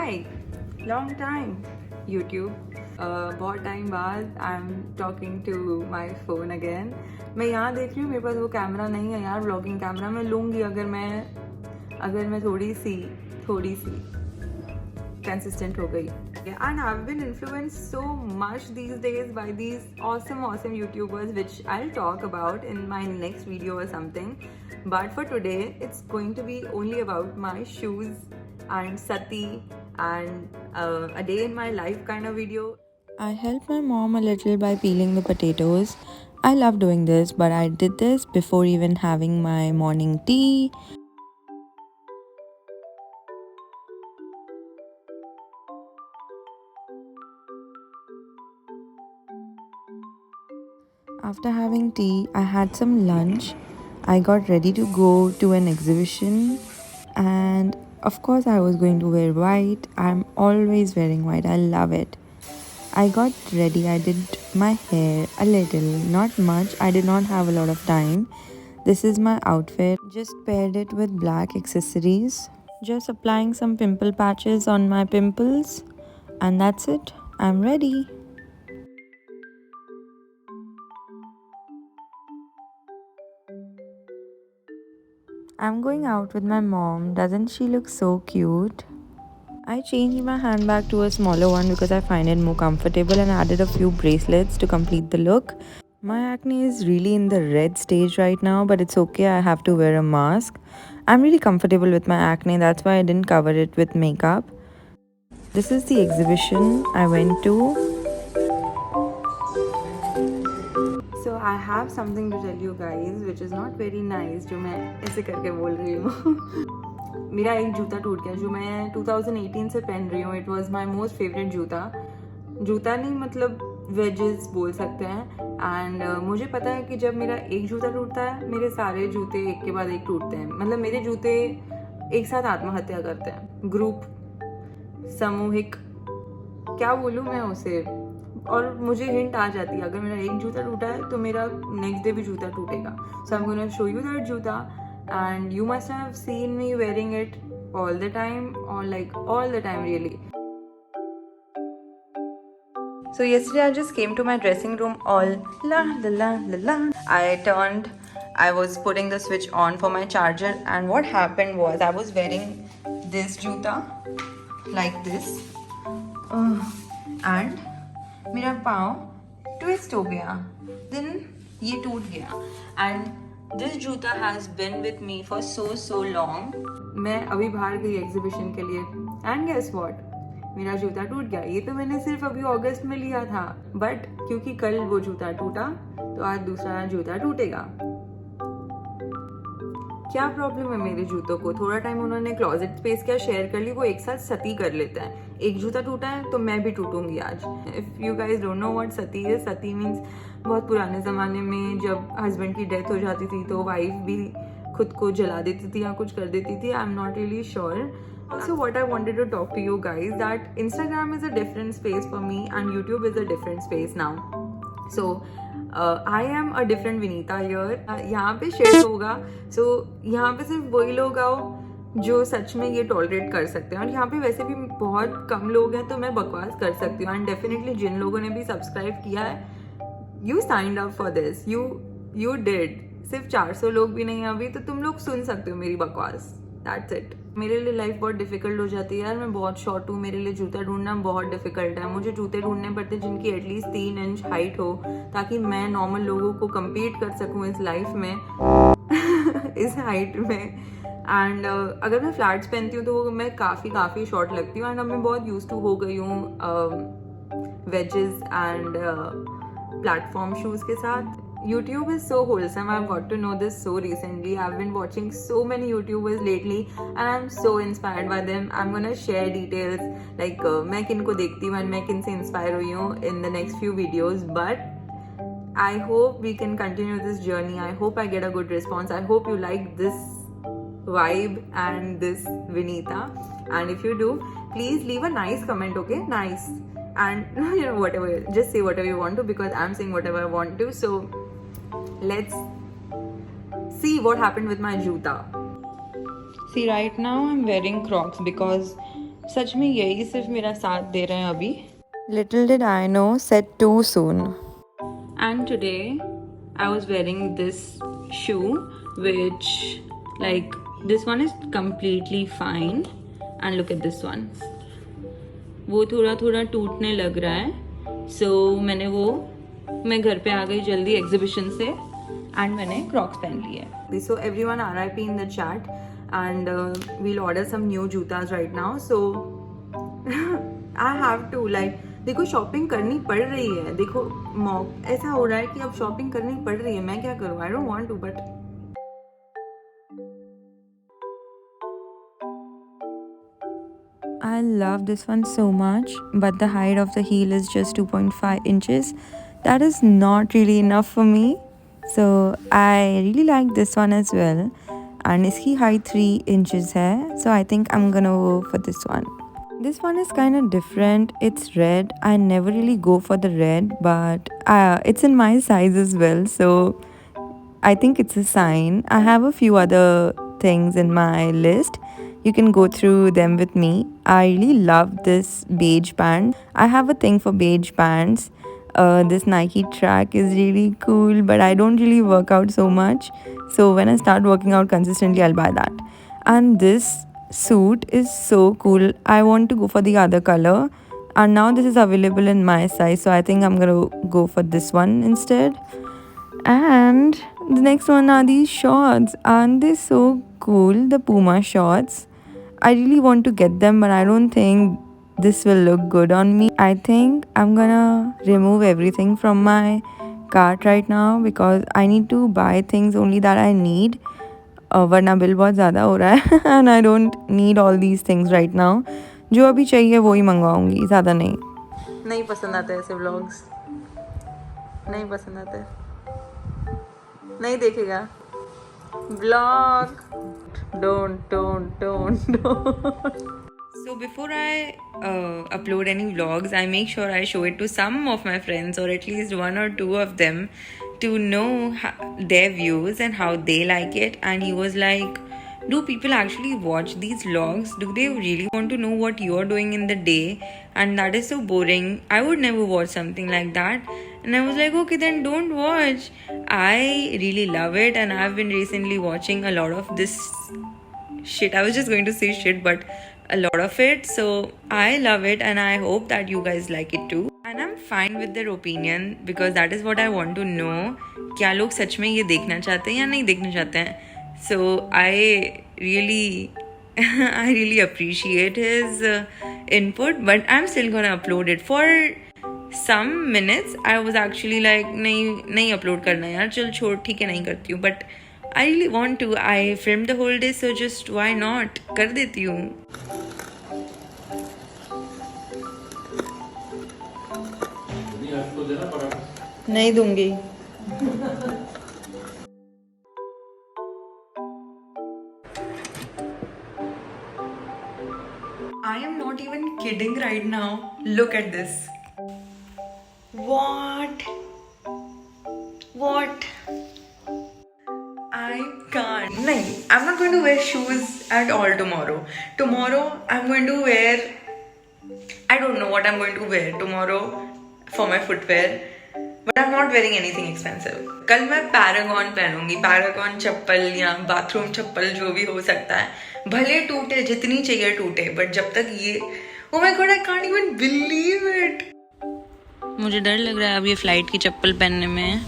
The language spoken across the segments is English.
Hi, long time YouTube. बहुत time बाद I am talking to my phone again. मैं यहाँ देख रही हूँ, मेरे पास वो कैमरा नहीं है यार, व्लॉगिंग कैमरा. मैं लूँगी अगर मैं थोड़ी सी consistent हो गई. And I've been influenced so much these days by these awesome YouTubers, which I'll talk about in my next video or something. But for today, it's going to be only about my shoes and Sati and a day in my life kind of video. I helped my mom a little by peeling the potatoes. I love doing this, but I did this before even having my morning tea. After having tea, I had some lunch. I got ready to go to an exhibition, and of course, I was going to wear white. I'm always wearing white, I love it. I got ready, I did my hair a little, not much. I did not have a lot of time. This is my outfit. Just paired it with black accessories. Just applying some pimple patches on my pimples, and that's it. I'm ready. I'm going out with my mom. Doesn't she look so cute? I changed my handbag to a smaller one because I find it more comfortable and added a few bracelets to complete the look. My acne is really in the red stage right now, but it's okay, I have to wear a mask. I'm really comfortable with my acne, that's why I didn't cover it with makeup. This is the exhibition I went to. So I have something to tell you guys which is not very nice, जो मैं ऐसे करके बोल रही हूँ. मेरा एक जूता टूट गया जो मैं 2018 से पहन रही हूँ. It was my most favourite जूता नहीं मतलब वेजेस बोल सकते हैं. एंड मुझे पता है कि जब मेरा एक जूता टूटता है मेरे सारे जूते एक के बाद एक टूटते हैं. मतलब मेरे जूते एक साथ आत्महत्या करते हैं. ग्रुप, सामूहिक, क्या बोलूँ मैं उसे. और मुझे हिंट आ जाती है अगर मेरा एक जूता टूटा है तो मेरा नेक्स्ट डे भी जूता टूटेगा. So I am gonna show you that जूता and you must have seen me wearing it all the time, or like all the time really. So yesterday I just came to my dressing room all la. I was putting the switch on for my charger, and what happened was I was wearing this juta like this, and मेरा पाँव twist हो गया. then ये टूट गया. and This जूता has been with me for so long. मैं अभी बाहर गई एग्जीबिशन के लिए and guess what? मेरा जूता टूट गया. ये तो मैंने सिर्फ अभी अगस्त में लिया था, बट क्योंकि कल वो जूता टूटा तो आज दूसरा जूता टूटेगा. क्या प्रॉब्लम है मेरे जूतों को? थोड़ा टाइम उन्होंने क्लोजेट स्पेस क्या शेयर कर ली, वो एक साथ सती कर लेता है. एक जूता टूटा है तो मैं भी टूटूंगी आज. If you guys don't know what Sati is, Sati means बहुत पुराने ज़माने में जब हस्बैंड की डेथ हो जाती थी तो वाइफ भी खुद को जला देती थी या कुछ कर देती थी. I am not really sure. Also what I wanted to talk to you guys that Instagram is a different space for me and YouTube is a different space now. So I am a different Vinita here. यहाँ पे share होगा. So यहाँ पे सिर्फ वही लोग आओ जो सच में ये टॉलरेट कर सकते हैं, और यहाँ पे वैसे भी बहुत कम लोग हैं तो मैं बकवास कर सकती हूँ. एंड डेफिनेटली जिन लोगों ने भी सब्सक्राइब किया है, you signed up for this, you did. सिर्फ 400 लोग भी नहीं अभी, तो तुम लोग सुन सकते हो मेरी बकवास. That's it. मेरे लिए लाइफ बहुत डिफिकल्ट हो जाती है यार. मैं बहुत शॉर्ट हूँ, मेरे लिए जूता ढूंढना बहुत डिफिकल्ट है. मुझे जूते ढूंढने पड़ते जिनकी एटलीस्ट 3 इंच हाइट हो, ताकि मैं नॉर्मल लोगों को कम्पीट कर सकूँ इस लाइफ में इस हाइट में. एंड अगर मैं फ्लैट्स पहनती हूँ तो मैं काफ़ी शॉर्ट लगती हूँ. एंड अब मैं बहुत यूज टू हो गई हूँ वेजेस एंड प्लेटफॉर्म शूज़ के साथ. YouTube is so wholesome. I've got to know this so recently. I've been watching so many YouTubers lately and I'm so inspired by them. I'm gonna share details like मैं किन को देखती हूँ and मैं किन से inspire हुई हूँ in the next few videos. But I hope we can continue this journey. I hope I get a good response. I hope you like this vibe and this Vinita. And if you do, please leave a nice comment, okay? Nice. And you know, whatever, just say whatever you want to, because I'm saying whatever I want to. So let's see what happened with my juta. See, right now I'm wearing Crocs because सच में यही सिर्फ मेरा साथ दे रहे हैं अभी. Little did I know, said too soon. And today I was wearing this shoe, which, like, this one is completely fine, and look at this one. वो थोड़ा थोड़ा टूटने लग रहा है. So मैं घर पे आ गई जल्दी एग्जीबिशन से, एंड मैंने क्रॉक्स पहन लिए. So everyone RIP in the chat, and we'll order some new जूतास right now. So I have to, like, देखो शॉपिंग करनी पड़ रही है. देखो ऐसा हो रहा है कि अब शॉपिंग करनी पड़ रही है. मैं क्या करूँ? I don't want to, but I love this one so much, but the height of the heel is just 2.5 inches. That is not really enough for me. So I really like this one as well. And iski height 3 inches hai. So I think I'm gonna go for this one. This one is kind of different. It's red. I never really go for the red, but it's in my size as well. So I think it's a sign. I have a few other things in my list. You can go through them with me. I really love this beige pant. I have a thing for beige pants. This Nike track is really cool, but I don't really work out so much. So when I start working out consistently, I'll buy that. And this suit is so cool. I want to go for the other color. And now this is available in my size. So I think I'm going to go for this one instead. And the next one are these shorts. Aren't they so cool? The Puma shorts. I really want to get them, but I don't think this will look good on me. I think I'm gonna remove everything from my cart right now because I need to buy things only that I need. वरना bill बहुत ज़्यादा हो रहा है and I don't need all these things right now. जो अभी चाहिए वही मंगवाऊंगी, ज़्यादा नहीं. नहीं पसंद आते ऐसे व्लॉग्स. नहीं पसंद आते. नहीं देखेगा vlog. Don't. So before I upload any vlogs, I make sure I show it to some of my friends, or at least one or two of them, to know their views and how they like it. And he was like, do people actually watch these vlogs? Do they really want to know what you're doing in the day? And that is so boring. I would never watch something like that. And I was like, okay, then don't watch. I really love it, and I've been recently watching a lot of this shit. I was just going to say shit, but a lot of it. So I love it, and I hope that you guys like it too. And I'm fine with their opinion because that is what I want to know. क्या लोग सच में ये देखना चाहते हैं या नहीं देखना चाहते हैं? So I really appreciate his input, but I'm still gonna upload it. For some minutes I was actually like नहीं upload करना यार, चल छोड़, ठीक है नहीं करती हूँ, but I really want to. I filmed the whole day, so just why not कर देती हूँ. नहीं दूंगी. I am not even kidding right now. Look at this. What? I can't. No, I'm not going to wear shoes at all tomorrow. Tomorrow I'm going to wear, I don't know what I'm going to wear tomorrow for my footwear. But I'm not wearing anything expensive. कल मैं Paragon पहनूंगी. Paragon चप्पल या bathroom चप्पल जो भी हो सकता है, भले टूटे, जितनी चाहिए टूटे, बट जब तक ये, oh my god, I can't even believe it. मुझे डर लग रहा है अब ये फ्लाइट की चप्पल पहनने में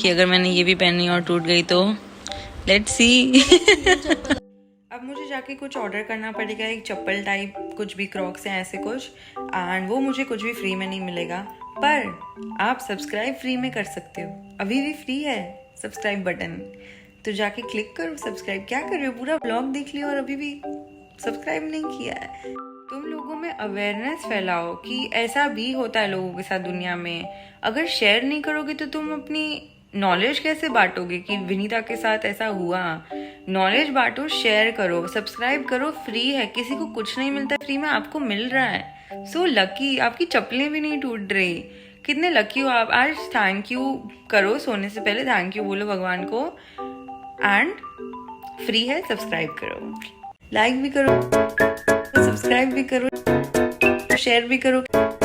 कि अगर मैंने ये भी पहनी और टूट गई तो लेट्स सी. अब मुझे जाके कुछ ऑर्डर करना पड़ेगा, एक चप्पल टाइप, कुछ भी क्रॉक्स हैं ऐसे कुछ, एंड वो मुझे कुछ भी फ्री में नहीं मिलेगा, पर आप सब्सक्राइब फ्री में कर सकते हो. अभी भी फ्री है सब्सक्राइब बटन, तो जाके क्लिक करो सब्सक्राइब. क्या कर रहे हो, पूरा ब्लॉग देख लिया और अभी भी सब्सक्राइब नहीं किया है. तुम लोगों में अवेयरनेस फैलाओ कि ऐसा भी होता है लोगों के साथ दुनिया में. अगर शेयर नहीं करोगे तो तुम अपनी नॉलेज कैसे बांटोगे कि विनीता के साथ ऐसा हुआ. नॉलेज बांटो, शेयर करो, सब्सक्राइब करो, फ्री है. किसी को कुछ नहीं मिलता, फ्री में आपको मिल रहा है. सो लकी, आपकी चप्पलें भी नहीं टूट रही. कितने लकी हो आप. आज थैंक यू करो, सोने से पहले थैंक यू बोलो भगवान को. एंड फ्री है, सब्सक्राइब करो, लाइक भी करो, सब्सक्राइब भी करो, शेयर भी करो।